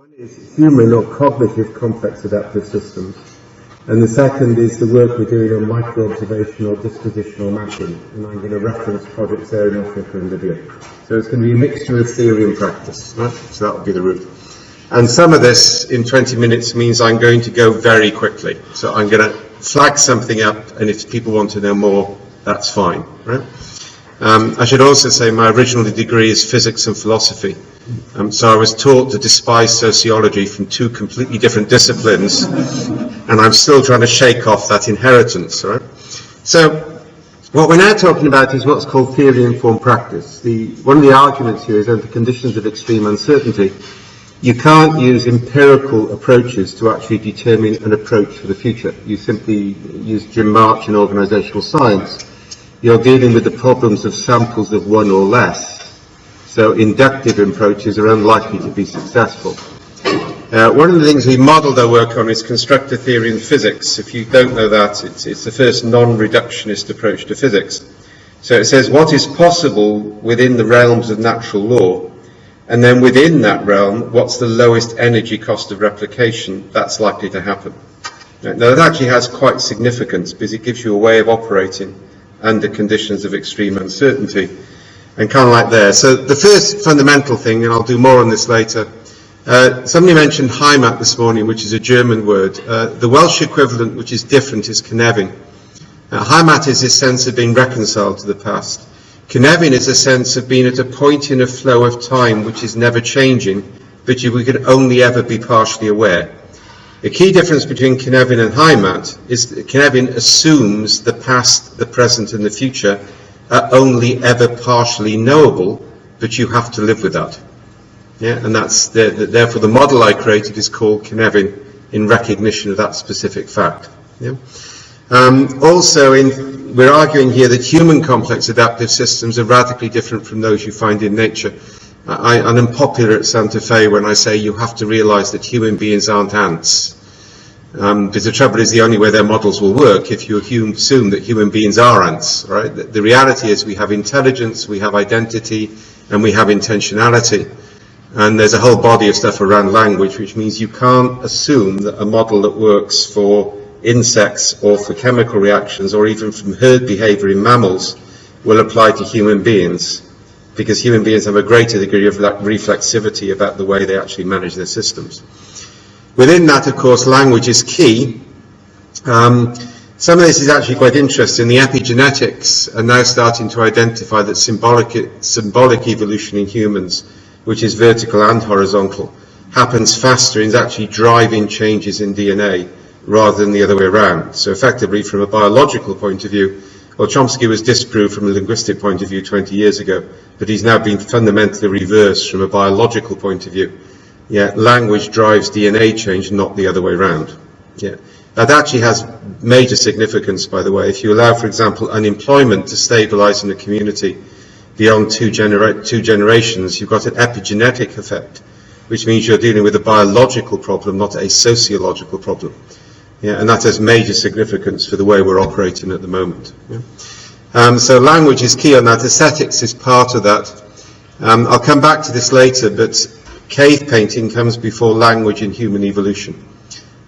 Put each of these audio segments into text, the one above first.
One is human or cognitive complex adaptive systems, and the second is the work we're doing on micro-observation or dispositional mapping, and I'm going to reference projects there in Africa and Libya. So it's going to be a mixture of theory and practice, right? So that will be the route. And some of this in 20 minutes means I'm going to go very quickly. So I'm going to flag something up, and if people want to know more, that's fine, right? I should also say my original degree is physics and philosophy. So I was taught to despise sociology from two completely different disciplines, and I'm still trying to shake off that inheritance, right? So what we're now talking about is what's called theory-informed practice. One of the arguments here is under conditions of extreme uncertainty, you can't use empirical approaches to actually determine an approach for the future. You simply use Jim March in organizational science. You're dealing with the problems of samples of one or less. So inductive approaches are unlikely to be successful. One of the things we modelled our work on is constructor theory in physics. If you don't know that, it's the first non-reductionist approach to physics. So it says what is possible within the realms of natural law, and then within that realm, what's the lowest energy cost of replication that's likely to happen. Now that actually has quite significance because it gives you a way of operating under conditions of extreme uncertainty. And kind of like there. So the first fundamental thing, and I'll do more on this later, somebody mentioned Heimat this morning, which is a German word. The Welsh equivalent, which is different, is Cynefin. Heimat is this sense of being reconciled to the past. Cynefin is a sense of being at a point in a flow of time which is never changing, but we can only ever be partially aware. The key difference between Cynefin and Heimat is that Cynefin assumes the past, the present and the future are only ever partially knowable, but you have to live with that. Yeah, and that's therefore the model I created is called Cynefin in recognition of that specific fact. Yeah. We're arguing here that human complex adaptive systems are radically different from those you find in nature. I'm unpopular at Santa Fe when I say you have to realize that human beings aren't ants. Because the trouble is the only way their models will work if you assume that human beings are ants, right? The reality is we have intelligence, we have identity, and we have intentionality. And there's a whole body of stuff around language, which means you can't assume that a model that works for insects or for chemical reactions or even from herd behavior in mammals will apply to human beings, because human beings have a greater degree of reflexivity about the way they actually manage their systems. Within that, of course, language is key. Some of this is actually quite interesting. The epigenetics are now starting to identify that symbolic evolution in humans, which is vertical and horizontal, happens faster and is actually driving changes in DNA rather than the other way around. So effectively, from a biological point of view, well, Chomsky was disproved from a linguistic point of view 20 years ago, but he's now been fundamentally reversed from a biological point of view. Yeah, language drives DNA change, not the other way around. Yeah, that actually has major significance, by the way. If you allow, for example, unemployment to stabilize in a community beyond two generations, you've got an epigenetic effect, which means you're dealing with a biological problem, not a sociological problem. Yeah, and that has major significance for the way we're operating at the moment. Yeah. So language is key on that. Aesthetics is part of that. I'll come back to this later, but cave painting comes before language in human evolution.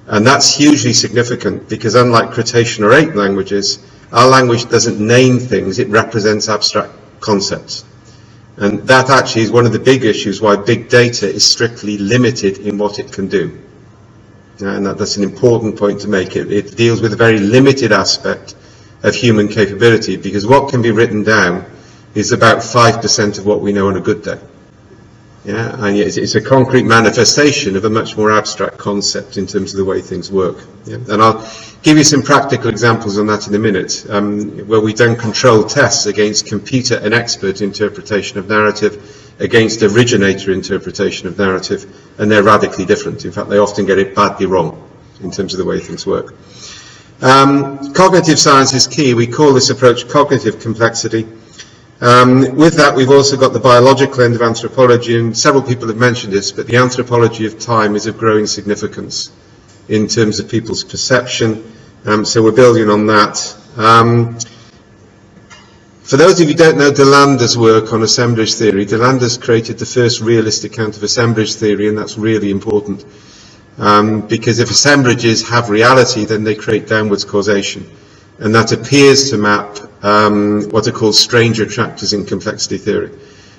And that's hugely significant because unlike Cretacean or ape languages, our language doesn't name things, it represents abstract concepts. And that actually is one of the big issues why big data is strictly limited in what it can do. And that's an important point to make. It deals with a very limited aspect of human capability because what can be written down is about 5% of what we know on a good day. Yeah, and it's a concrete manifestation of a much more abstract concept in terms of the way things work. Yeah? And I'll give you some practical examples on that in a minute, where we've done controlled tests against computer and expert interpretation of narrative, against originator interpretation of narrative, and they're radically different. In fact, they often get it badly wrong in terms of the way things work. Cognitive science is key. We call this approach cognitive complexity. With that, we've also got the biological end of anthropology, and several people have mentioned this, but the anthropology of time is of growing significance in terms of people's perception, so we're building on that. For those of you who don't know Delander's work on assemblage theory, Delander's created the first realist account of assemblage theory, and that's really important. Because if assemblages have reality, then they create downwards causation. And that appears to map what are called strange attractors in complexity theory.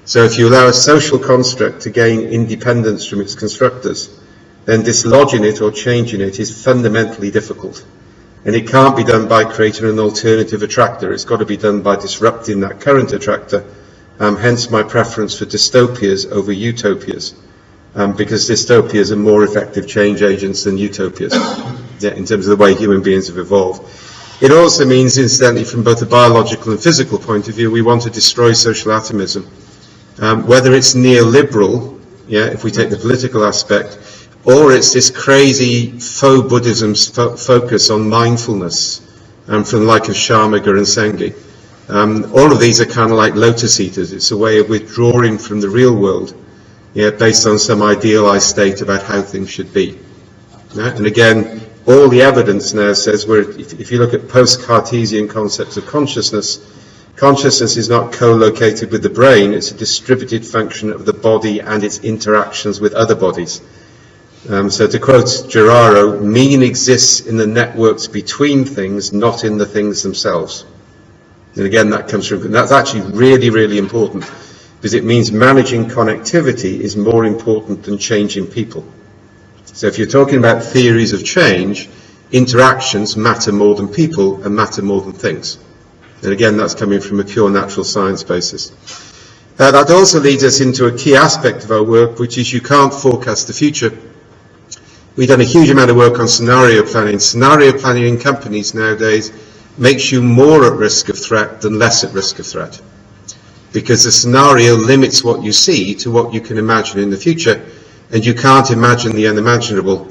So if you allow a social construct to gain independence from its constructors, then dislodging it or changing it is fundamentally difficult. And it can't be done by creating an alternative attractor. It's got to be done by disrupting that current attractor. Hence my preference for dystopias over utopias. Because dystopias are more effective change agents than utopias, in terms of the way human beings have evolved. It also means, incidentally, from both a biological and physical point of view, we want to destroy social atomism. Whether it's neoliberal, if we take the political aspect, or it's this crazy faux Buddhism's focus on mindfulness from the like of Sharmaga and Sengi. All of these are kind of like lotus eaters. It's a way of withdrawing from the real world, based on some idealized state about how things should be. And again, all the evidence now says, if you look at post-Cartesian concepts of consciousness, consciousness is not co-located with the brain, it's a distributed function of the body and its interactions with other bodies. So to quote Gerardo, meaning exists in the networks between things, not in the things themselves. And again, that's actually really, really important, because it means managing connectivity is more important than changing people. So if you're talking about theories of change, interactions matter more than people and matter more than things. And again, that's coming from a pure natural science basis. That also leads us into a key aspect of our work, which is you can't forecast the future. We've done a huge amount of work on scenario planning. Scenario planning in companies nowadays makes you more at risk of threat than less at risk of threat, because the scenario limits what you see to what you can imagine in the future, and you can't imagine the unimaginable.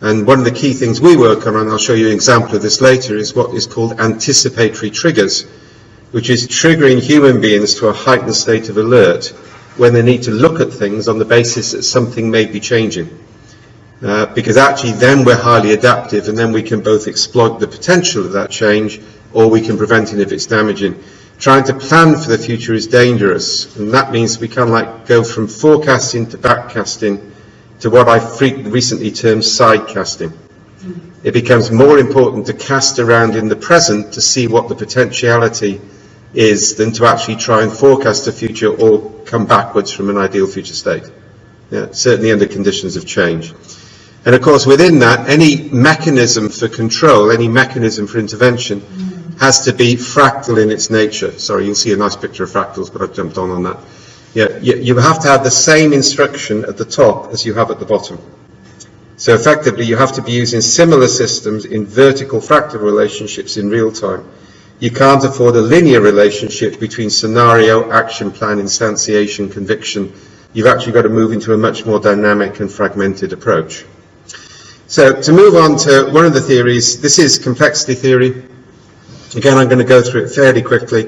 And one of the key things we work on, and I'll show you an example of this later, is what is called anticipatory triggers, which is triggering human beings to a heightened state of alert when they need to look at things on the basis that something may be changing. Because actually then we're highly adaptive, and then we can both exploit the potential of that change, or we can prevent it if it's damaging. Trying to plan for the future is dangerous, and that means we kind of like go from forecasting to backcasting to what I recently termed sidecasting. It becomes more important to cast around in the present to see what the potentiality is than to actually try and forecast the future or come backwards from an ideal future state. Certainly under conditions of change. And of course within that, any mechanism for control, any mechanism for intervention has to be fractal in its nature. Sorry, you'll see a nice picture of fractals, but I've jumped on that. You have to have the same instruction at the top as you have at the bottom. So effectively you have to be using similar systems in vertical fractal relationships in real time. You can't afford a linear relationship between scenario, action plan, instantiation, conviction. You've actually got to move into a much more dynamic and fragmented approach. So to move on to one of the theories, this is complexity theory. Again, I'm going to go through it fairly quickly.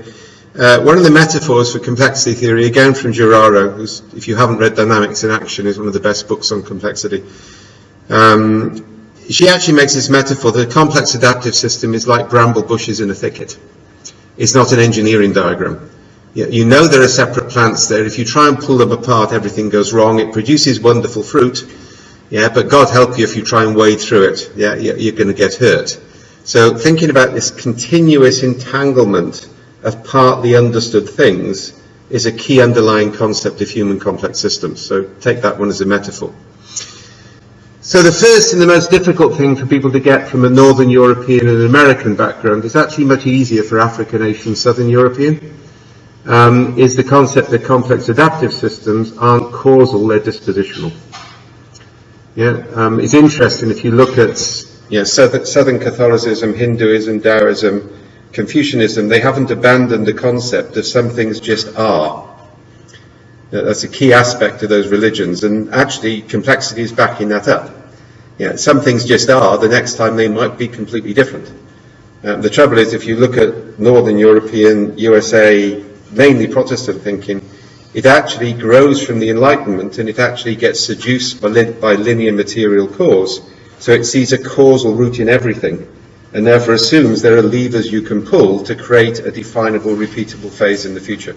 One of the metaphors for complexity theory, again from Gerardo, who's, if you haven't read Dynamics in Action, is one of the best books on complexity. She actually makes this metaphor that a complex adaptive system is like bramble bushes in a thicket. It's not an engineering diagram. You know there are separate plants there. If you try and pull them apart, everything goes wrong. It produces wonderful fruit. But God help you if you try and wade through it. You're going to get hurt. So thinking about this continuous entanglement of partly understood things is a key underlying concept of human complex systems. So take that one as a metaphor. So the first and the most difficult thing for people to get from a Northern European and American background is actually much easier for African, Asian, Southern European, is the concept that complex adaptive systems aren't causal, they're dispositional. It's interesting if you look at Southern Catholicism, Hinduism, Taoism, Confucianism, they haven't abandoned the concept of some things just are. That's a key aspect of those religions, and actually complexity is backing that up. Some things just are, the next time they might be completely different. The trouble is, if you look at Northern European, USA, mainly Protestant thinking, it actually grows from the Enlightenment, and it actually gets seduced by linear material cause. So it sees a causal root in everything, and therefore assumes there are levers you can pull to create a definable, repeatable phase in the future.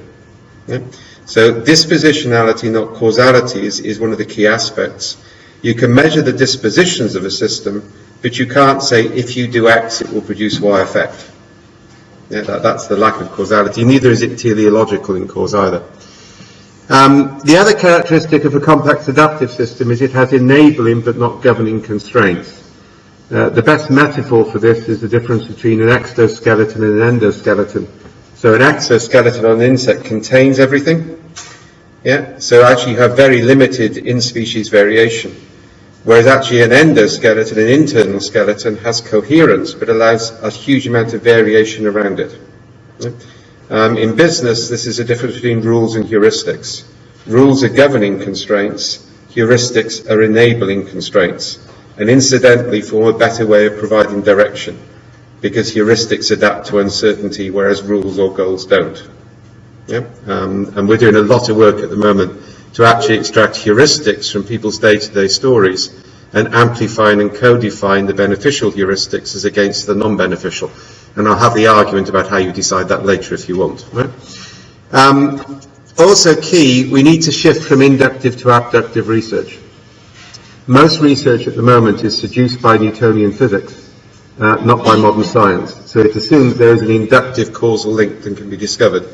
Yeah? So dispositionality, not causality, is one of the key aspects. You can measure the dispositions of a system, but you can't say if you do X, it will produce Y effect. Yeah, that's the lack of causality. Neither is it teleological in cause either. The other characteristic of a complex adaptive system is it has enabling but not governing constraints. The best metaphor for this is the difference between an exoskeleton and an endoskeleton. So an exoskeleton on an insect contains everything. Yeah? So actually you have very limited in-species variation. Whereas actually an endoskeleton, an internal skeleton, has coherence but allows a huge amount of variation around it. Yeah? In business, this is a difference between rules and heuristics. Rules are governing constraints, heuristics are enabling constraints, and incidentally form a better way of providing direction, because heuristics adapt to uncertainty, whereas rules or goals don't. Yeah? And we're doing a lot of work at the moment to actually extract heuristics from people's day-to-day stories and amplifying and codifying the beneficial heuristics as against the non-beneficial. And I'll have the argument about how you decide that later if you want. Right? Also key, we need to shift from inductive to abductive research. Most research at the moment is seduced by Newtonian physics, not by modern science. So it assumes there is an inductive causal link that can be discovered.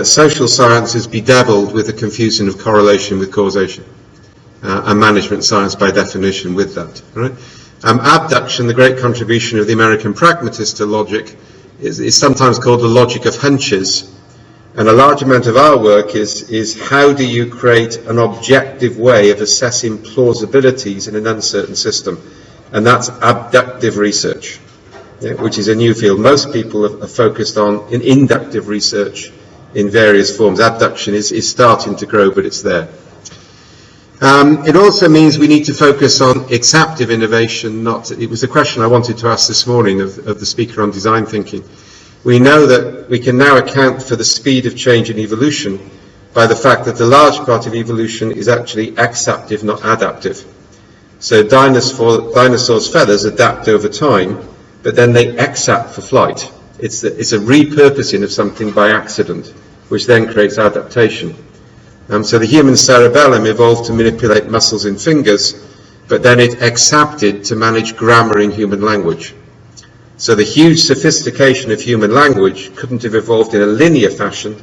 Social science is bedeviled with the confusion of correlation with causation, and management science by definition with that. Right? Abduction, the great contribution of the American pragmatist to logic, is sometimes called the logic of hunches. And a large amount of our work is how do you create an objective way of assessing plausibilities in an uncertain system. And that's abductive research, yeah, which is a new field. Most people are focused on inductive research in various forms. Abduction is starting to grow, but it's there. It also means we need to focus on exaptive innovation. It was a question I wanted to ask this morning of the speaker on design thinking. We know that we can now account for the speed of change in evolution by the fact that the large part of evolution is actually exaptive, not adaptive. So dinosaurs' feathers adapt over time, but then they exapt for flight. It's a repurposing of something by accident, which then creates adaptation. So the human cerebellum evolved to manipulate muscles in fingers, but then it exapted to manage grammar in human language. So the huge sophistication of human language couldn't have evolved in a linear fashion.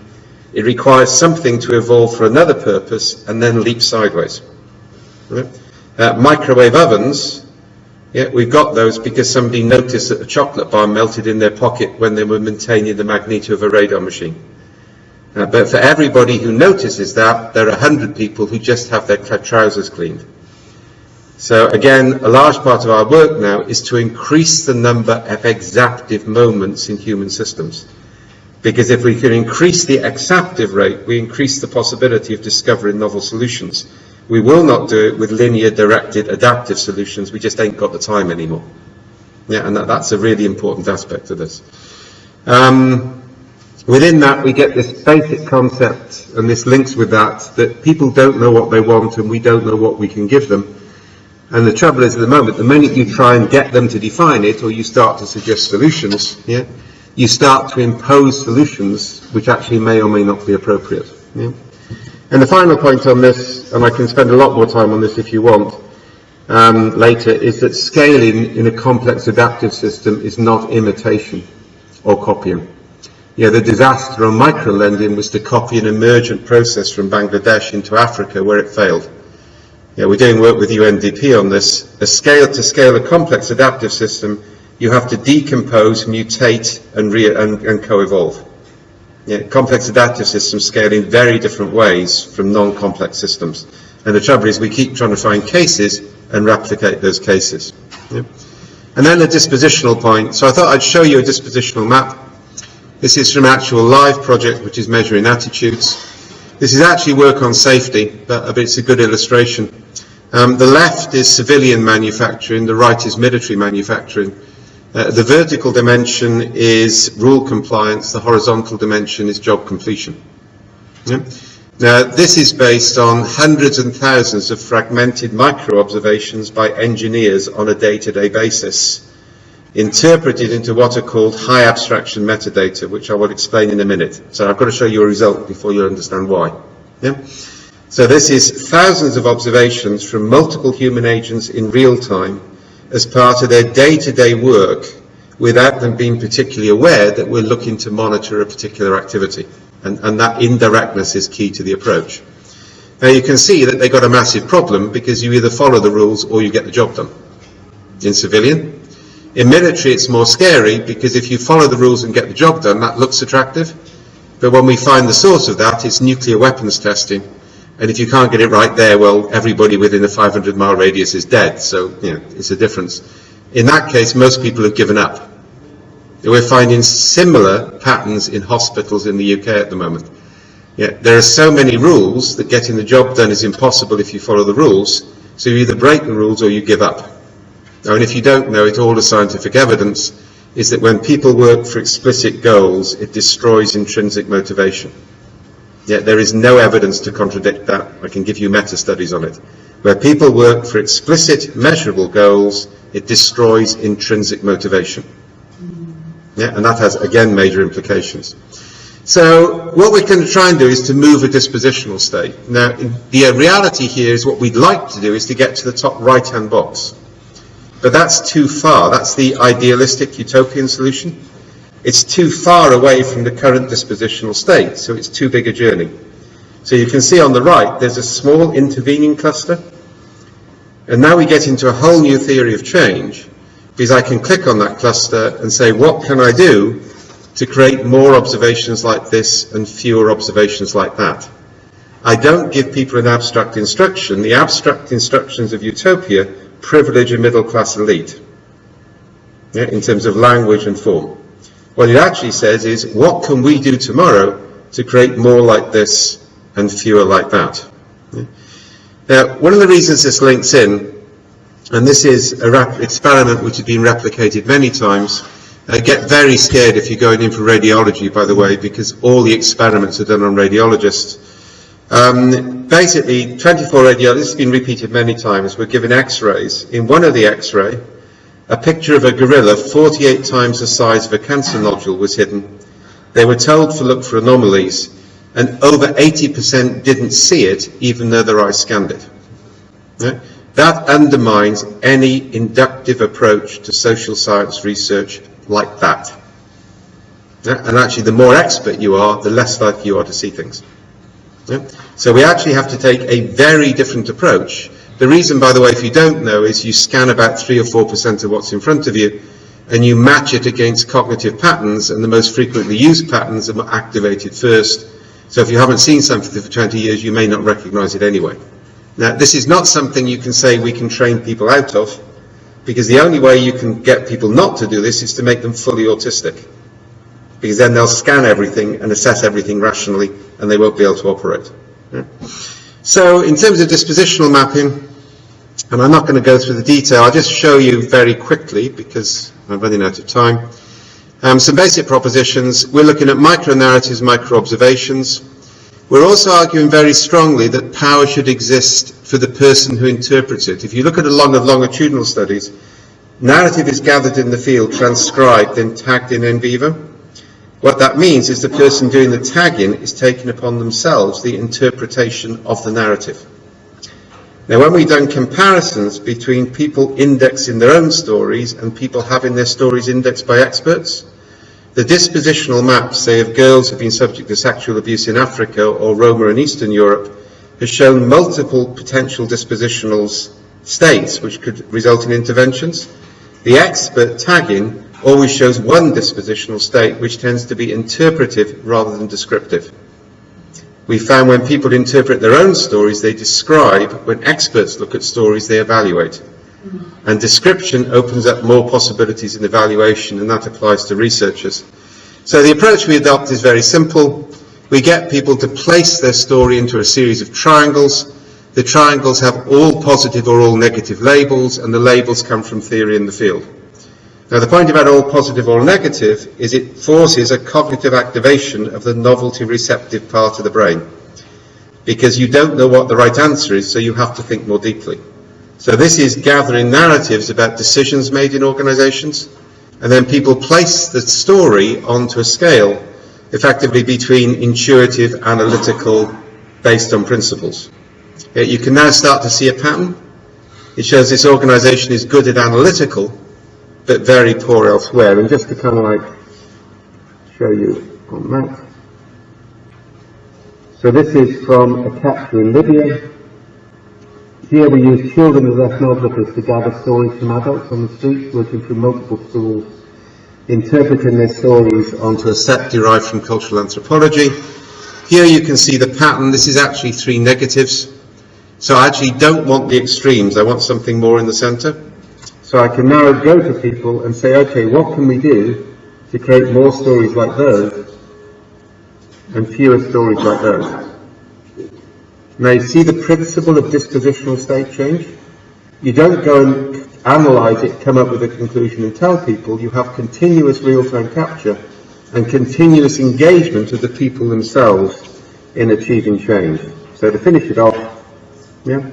It requires something to evolve for another purpose and then leap sideways. Right? Microwave ovens, yeah, we've got those because somebody noticed that a chocolate bar melted in their pocket when they were maintaining the magneto of a radar machine. But for everybody who notices that, there are 100 people who just have their trousers cleaned. So again, a large part of our work now is to increase the number of exaptive moments in human systems. Because if we can increase the exaptive rate, we increase the possibility of discovering novel solutions. We will not do it with linear directed adaptive solutions, we just ain't got the time anymore. Yeah, and that's a really important aspect of this. Within that, we get this basic concept, and this links with that people don't know what they want and we don't know what we can give them. And the trouble is, at the moment, the minute you try and get them to define it, or you start to suggest solutions, yeah, you start to impose solutions which actually may or may not be appropriate. Yeah? And the final point on this, and I can spend a lot more time on this if you want later, is that scaling in a complex adaptive system is not imitation or copying. Yeah, the disaster on microlending was to copy an emergent process from Bangladesh into Africa where it failed. Yeah, we're doing work with UNDP on this. To scale a complex adaptive system, you have to decompose, mutate, and co-evolve. Yeah, complex adaptive systems scale in very different ways from non-complex systems. And the trouble is we keep trying to find cases and replicate those cases. Yeah. And then the dispositional point. So I thought I'd show you a dispositional map. This is from an actual live project which is measuring attitudes. This is actually work on safety, but it's a good illustration. The left is civilian manufacturing, the right is military manufacturing. The vertical dimension is rule compliance, the horizontal dimension is job completion. Yeah? Now, this is based on hundreds and thousands of fragmented micro-observations by engineers on a day-to-day basis. interpreted into what are called high abstraction metadata, which I will explain in a minute. So I've got to show you a result before you understand why. Yeah? So this is thousands of observations from multiple human agents in real time as part of their day-to-day work without them being particularly aware that we're looking to monitor a particular activity. And that indirectness is key to the approach. Now you can see that they've got a massive problem because you either follow the rules or you get the job done. In civilian. In military it's more scary because if you follow the rules and get the job done, that looks attractive. But when we find the source of that, it's nuclear weapons testing. And if you can't get it right there, well, everybody within a 500-mile radius is dead. So, it's a difference. In that case, most people have given up. We're finding similar patterns in hospitals in the UK at the moment. There are so many rules that getting the job done is impossible if you follow the rules. So you either break the rules or you give up. Now, and if you don't know it, all the scientific evidence is that when people work for explicit goals, it destroys intrinsic motivation. There is no evidence to contradict that. I can give you meta-studies on it. Where people work for explicit, measurable goals, it destroys intrinsic motivation. And that has, again, major implications. So what we're going to try and do is to move a dispositional state. Now, the reality here is what we'd like to do is to get to the top right-hand box. But that's too far. That's the idealistic utopian solution. It's too far away from the current dispositional state, so it's too big a journey. So you can see on the right, there's a small intervening cluster. And now we get into a whole new theory of change, because I can click on that cluster and say, what can I do to create more observations like this and fewer observations like that? I don't give people an abstract instruction. The abstract instructions of utopia privilege a middle-class elite, in terms of language and form. What it actually says is, what can we do tomorrow to create more like this and fewer like that? Now, one of the reasons this links in, and this is an experiment which has been replicated many times, get very scared if you're going in for radiology, by the way, because all the experiments are done on radiologists. Basically, 24 radiologists, this has been repeated many times, were given x-rays. In one of the x-ray, a picture of a gorilla 48 times the size of a cancer nodule was hidden. They were told to look for anomalies, and over 80% didn't see it, even though their eyes scanned it. That undermines any inductive approach to social science research like that. And actually, the more expert you are, the less likely you are to see things. So we actually have to take a very different approach. The reason, by the way, if you don't know, is you scan about 3 or 4% of what's in front of you, and you match it against cognitive patterns, and the most frequently used patterns are activated first. So if you haven't seen something for 20 years, you may not recognize it anyway. Now, this is not something you can say we can train people out of, because the only way you can get people not to do this is to make them fully autistic. Because then they'll scan everything and assess everything rationally, and they won't be able to operate. So in terms of dispositional mapping, and I'm not going to go through the detail, I'll just show you very quickly, because I'm running out of time, some basic propositions. We're looking at micro-narratives, micro-observations. We're also arguing very strongly that power should exist for the person who interprets it. If you look at a lot of longitudinal studies, narrative is gathered in the field, transcribed, then tagged in vivo. What that means is the person doing the tagging is taking upon themselves the interpretation of the narrative. Now, when we've done comparisons between people indexing their own stories and people having their stories indexed by experts, the dispositional maps, say, of girls who have been subject to sexual abuse in Africa or Roma in Eastern Europe, has shown multiple potential dispositional states which could result in interventions. The expert tagging always shows one dispositional state, which tends to be interpretive rather than descriptive. We found when people interpret their own stories, they describe. When experts look at stories, they evaluate. And description opens up more possibilities in evaluation, and that applies to researchers. So the approach we adopt is very simple. We get people to place their story into a series of triangles. The triangles have all positive or all negative labels, and the labels come from theory in the field. Now, the point about all positive or negative is it forces a cognitive activation of the novelty receptive part of the brain, because you don't know what the right answer is, so you have to think more deeply. So this is gathering narratives about decisions made in organizations. And then people place the story onto a scale, effectively between intuitive, analytical, based on principles. You can now start to see a pattern. It shows this organisation is good at analytical, but very poor elsewhere. And just to kind of like show you on that. So this is from a capture in Libya. Here we use children as ethnographers to gather stories from adults on the streets, working through multiple schools, interpreting their stories onto a set derived from cultural anthropology. Here you can see the pattern. This is actually 3 negatives. So I actually don't want the extremes. I want something more in the centre. So I can now go to people and say, okay, what can we do to create more stories like those and fewer stories like those? Now you see the principle of dispositional state change. You don't go and analyse it, come up with a conclusion and tell people. You have continuous real-time capture and continuous engagement of the people themselves in achieving change. So to finish it off, yeah.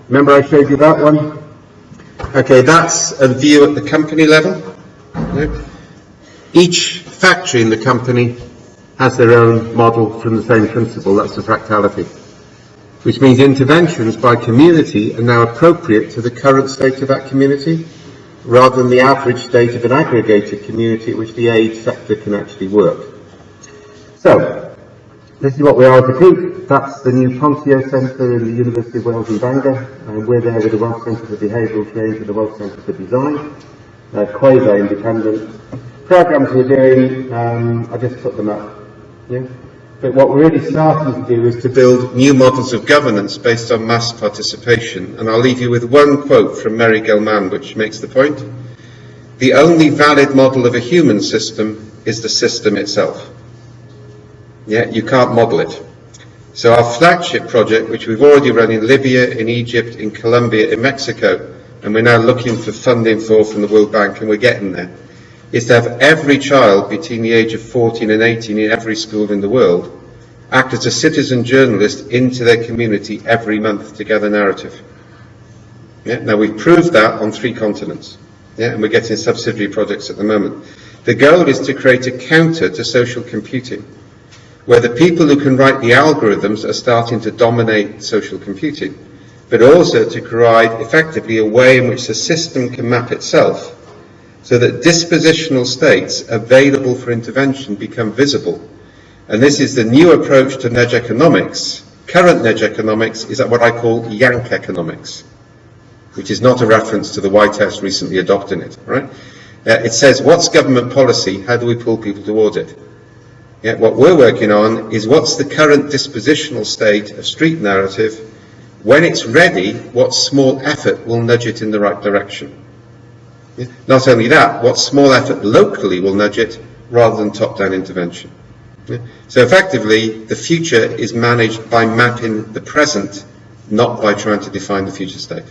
Remember I showed you that one? Okay, that's a view at the company level. Yeah. Each factory in the company has their own model from the same principle, that's the fractality. Which means interventions by community are now appropriate to the current state of that community, rather than the average state of an aggregated community at which the aid sector can actually work. So, this is what we are as a group. That's the new Pontio Centre in the University of Wales in Bangor. We're there with the Welsh Centre for Behavioural Change and the Welsh Centre for Design. Quasi-independent. Programs we're doing, I just put them up. Yeah? But what we're really starting to do is to build new models of governance based on mass participation. And I'll leave you with one quote from Mary Gell-Mann, which makes the point. The only valid model of a human system is the system itself. Yeah, you can't model it. So our flagship project, which we've already run in Libya, in Egypt, in Colombia, in Mexico, and we're now looking for funding for from the World Bank, and we're getting there, is to have every child between the age of 14 and 18 in every school in the world act as a citizen journalist into their community every month to gather narrative. Yeah? Now we've proved that on 3 continents, yeah? And we're getting subsidiary projects at the moment. The goal is to create a counter to social computing, where the people who can write the algorithms are starting to dominate social computing, but also to provide effectively a way in which the system can map itself so that dispositional states available for intervention become visible. And this is the new approach to nudge economics. Current nudge economics is what I call yank economics, which is not a reference to the White House recently adopting it. Right? It says, what's government policy? How do we pull people towards it? Yeah, what we're working on is what's the current dispositional state of street narrative. When it's ready, what small effort will nudge it in the right direction? Yeah. Not only that, what small effort locally will nudge it rather than top-down intervention. Yeah. So effectively, the future is managed by mapping the present, not by trying to define the future state.